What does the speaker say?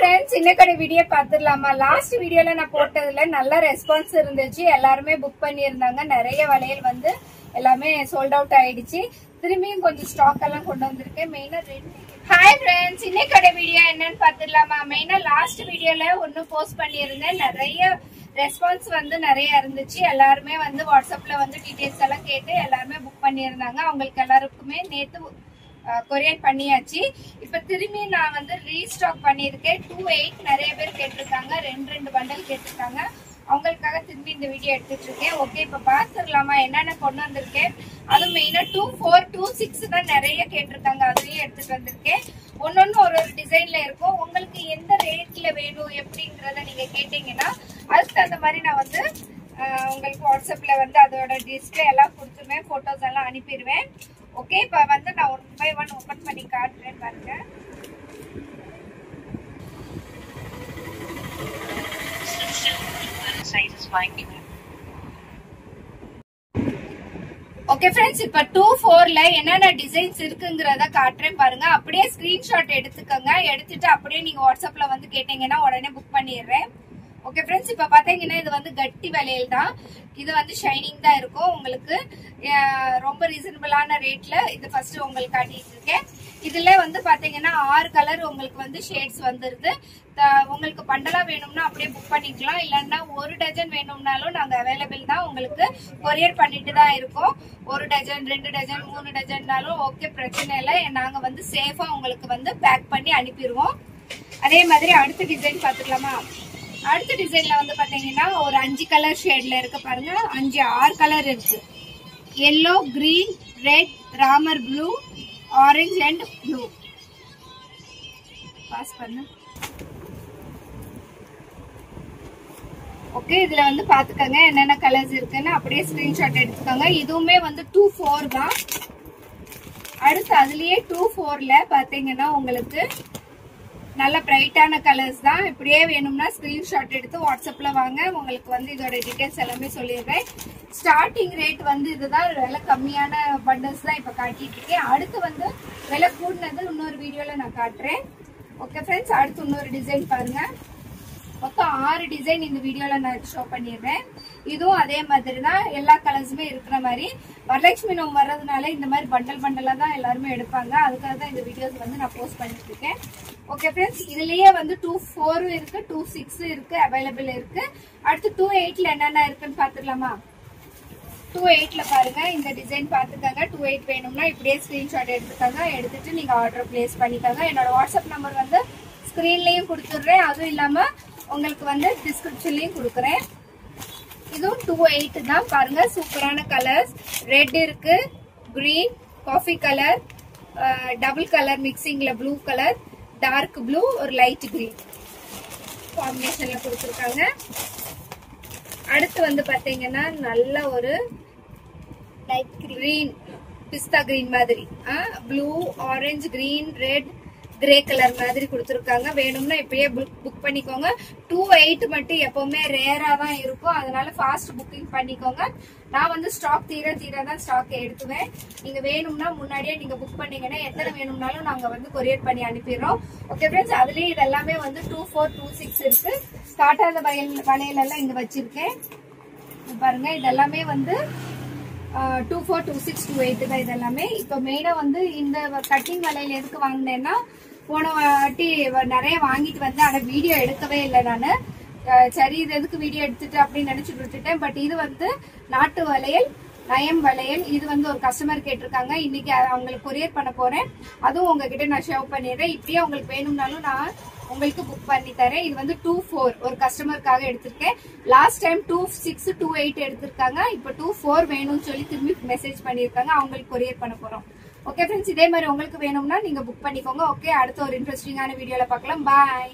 friends இன்னைக்கு video பார்த்துடலாமா last வீடியோல நான் போட்டதுல நல்ல ரெஸ்பான்ஸ் இருந்துச்சு எல்லாரும் புக் பண்ணியிருந்தாங்க நிறைய வளையல் வந்து எல்லாமே சோல்ட் அவுட் ஆயிடுச்சு திரும்பியும் கொஞ்சம் ஸ்டாக் எல்லாம் கொண்டு வந்திருக்கேன் மெயினா ஹாய் फ्रेंड्स இன்னைக்கு வீடியோ என்னன்னு பார்த்துடலாமா மெயினா லாஸ்ட் வீடியோல ஒன்னு போஸ்ட் பண்ணியிருந்தேன் நிறைய ரெஸ்பான்ஸ் வந்து நிறைய இருந்துச்சு எல்லாரும் வந்து வாட்ஸ்அப்ல வந்து டீடைல்ஸ் எல்லாம் கேட்டு எல்லாரும் புக் பண்ணியிருந்தாங்க அவங்களுக்கு எல்லாருக்குமே நேத்து கொரியர் பண்ணியாச்சு இப்ப திரும்பி நான் வந்து ரீஸ்டாக் பண்ணிருக்கேன் 28 நிறைய பேர் கேட்டிருக்காங்க ரெண்டு பண்டல் கேட்டிருக்காங்க அவங்களுக்காக திரும்பி இந்த வீடியோ எடுத்துட்டு இருக்கேன் ஓகே இப்ப பாத்துடலாமா என்னென்ன கொண்டு வந்திருக்கேன் அது மெயினா 24 26 தான் நிறைய கேட்டிருக்காங்க அதையும் எடுத்துட்டு வந்திருக்கேன் ஒன்னொன்னு ஒரு டிசைன்ல இருக்கும் உங்களுக்கு எந்த ரேட்ல வேணும் எப்படிங்கறத நீங்க கேட்டீங்கன்னா அதுக்கு தகுந்த மாதிரி நான் வந்து உங்களுக்கு வாட்ஸ்அப்ல வந்து அதோட டிஸ்பிளே எல்லாம் கொடுத்துருவேன் போட்டோஸ் எல்லாம் அனுப்பிடுவேன் ஓகே இப்ப வந்து நான் 1 by 1 ஓபன் பண்ணி காட்டுறேன் பாருங்க ஓகே फ्रेंड्स இப்ப 24 ல என்னென்ன டிசைன்ஸ் இருக்குங்கறத காட்டுறேன் பாருங்க அப்படியே ஸ்கிரீன்ஷாட் எடுத்துக்கங்க எடுத்துட்டு அப்படியே நீங்க வாட்ஸ்அப்ல வந்து கேட்டீங்கன்னா உடனே புக் பண்ணிடுறேன் ஓகே फ्रेंड्स இப்ப பாத்தீங்கன்னா இது வந்து கட்டி வளையல் தான் இது வந்து ஷைனிங் தான் இருக்கும் உங்களுக்கு ரொம்ப ரீசனபிளான ரேட்ல இது ஃபர்ஸ்ட் உங்களுக்கு காட்டிட்டு இருக்கேன் இதுல வந்து பாத்தீங்கன்னா 6 கலர் உங்களுக்கு வந்து ஷேட்ஸ் வந்துருது உங்களுக்கு பண்டலா வேணும்னா அப்படியே புக் பண்ணிக்கலாம் இல்லன்னா ஒரு டஜன் வேணும்னாலும் நாங்க அவைலபிள் தான் உங்களுக்கு கொரியர் பண்ணிட்டு தான் இருக்கோம் ஒரு டஜன் 2 டஜன் 3 டஜன்னாலும் ஓகே பிரச்சனை இல்லை நாங்க வந்து சேஃபா உங்களுக்கு வந்து பேக் பண்ணி அனுப்பிடுவோம் அதே மாதிரி அடுத்த டிசைன் பாத்துக்கலாமா அடுத்த டிசைன்ல வந்து பாத்தீங்கன்னா ஒரு 5 கலர் ஷேட்ல இருக்கு பாருங்க 6 கலர் இருக்கு yellow green red ராமர் blue orange and blue pass பண்ணு ஓகே இதுல வந்து பாத்துக்கங்க என்னென்ன கலர்ஸ் இருக்குன்னு அப்படியே ஸ்கிரீன்ஷாட் எடுத்துக்கோங்க இதுவுமே வந்து 24 தான் அடுத்து அதுலயே 24 ல பாத்தீங்கன்னா உங்களுக்கு நல்ல பிரைட்டான கலர்ஸ் தான் இப்படியே வேணும்னா ஸ்கிரீன்ஷாட் எடுத்து வாட்ஸ்அப்ல வாங்க உங்களுக்கு வந்து இதோட டீடைல்ஸ் எல்லாமே சொல்லிடுறேன் ஸ்டார்டிங் ரேட் வந்து இதுதான் விலை கம்மியான பண்டல்ஸ் தான் இப்ப காட்டிட்டு இருக்கேன் அடுத்து வந்து விலை கூடினது இன்னொரு வீடியோல நான் காட்டுறேன் ஓகே ஃப்ரெண்ட்ஸ் அடுத்து இன்னொரு டிசைன் பாருங்க மொத்தம் 6 டிசைன் இந்த வீடியோல நான் ஷோ பண்ணிடுறேன் இதுவும் அதே மாதிரி தான் எல்லா கலர்ஸுமே இருக்கிற மாதிரி வரலட்சுமி நோம்பு வர்றதுனால இந்த மாதிரி பண்டலா தான் எல்லாருமே எடுப்பாங்க அதுக்காக தான் இந்த வீடியோஸ் வந்து நான் போஸ்ட் பண்ணிட்டு இருக்கேன் ஓகே ஃப்ரெண்ட்ஸ் இதுலயே வந்து 24 இருக்கு 26 இருக்கு அவைலபிள் இருக்கு அடுத்து 28 ல என்னென்ன இருக்குன்னு பாத்துக்கலாமா 28 ல பாருங்க இந்த டிசைன் பாத்துக்கங்க 28 வேணும்னா இப்படியே ஸ்கிரீன்ஷாட் எடுத்துக்கங்க எடுத்துட்டு நீங்க ஆர்டர் பிளேஸ் பண்ணிக்கங்க என்னோட வாட்ஸ்அப் நம்பர் வந்து ஸ்கிரீன்லயும் கொடுத்துடுறேன் அதுவும் இல்லாம உங்களுக்கு வந்து டிஸ்கிரிப்ஷன்லயும் கொடுக்குறேன் இதுவும் 28 தான் பாருங்க சூப்பரான கலர்ஸ் ரெட் இருக்கு green coffee colour double colour மிக்சிங்ல ப்ளூ கலர் டார்க் ப்ளூ ஒரு லைட் கிரீன் காம்பினேஷன்ல கொடுத்துருக்காங்க அடுத்து வந்து பாத்தீங்கன்னா நல்ல ஒரு லைட் கிரீன் பிஸ்தா கிரீன் மாதிரி blue orange green red grey colour மாதிரி கொடுத்துருக்காங்க வேணும்னா இப்பயே புக் பண்ணிக்கோங்க 28 மட்டும் எப்பவுமே ரேரா தான் இருக்கும் அதனால ஃபாஸ்ட் புக்கிங் பண்ணிக்கோங்க நான் வந்து ஸ்டாக் தீர தான் ஸ்டாக் எடுத்துவேன் நீங்க வேணும்னா முன்னாடியே நீங்க புக் பண்ணீங்கன்னா எத்தனை வேணும்னாலும் நாங்க வந்து கொரியர் பண்ணி அனுப்பிடுறோம் ஓகே ஃப்ரெண்ட்ஸ் அதுலயே இதெல்லாமே வந்து 24 26 இருக்கு காட்டாத வளையல் எல்லாம் இங்க வச்சிருக்கேன் பாருங்க இதெல்லாமே வந்து 24 26 28 தான் இதெல்லாமே இப்ப மெயினா வந்து இந்த கட்டிங் வளையல் எதுக்கு வாங்கினேன்னா போன வாட்டி நிறைய வாங்கிட்டு வந்தேன் ஆனா வீடியோ எடுக்கவே இல்லை நானு சரி இது எதுக்கு வீடியோ எடுத்துட்டு அப்படின்னு நினைச்சிட்டு விட்டுட்டேன் பட் இது வந்து நாட்டு வளையல் நயம் வளையல் இது வந்து ஒரு கஸ்டமர் கேட்டிருக்காங்க இன்னைக்கு அவங்களுக்கு கொரியர் பண்ண போறேன் அதுவும் உங்ககிட்ட நான் ஷேர் பண்ணிடுறேன் இப்படியே உங்களுக்கு வேணும்னாலும் நான் உங்களுக்கு புக் பண்ணி தரேன் இது வந்து 24 ஒரு கஸ்டமருக்காக எடுத்திருக்கேன் லாஸ்ட் டைம் 26 28 எடுத்திருக்காங்க இப்ப 24 வேணும்னு சொல்லி திரும்பி மெசேஜ் பண்ணிருக்காங்க அவங்களுக்கு கொரியர் பண்ண போறோம் ஓகே ஃப்ரெண்ட்ஸ் இதே மாதிரி உங்களுக்கு வேணும்னா நீங்க புக் பண்ணிக்கோங்க ஓகே அடுத்த ஒரு இன்ட்ரெஸ்டிங்கான வீடியோல பார்க்கலாம் பாய்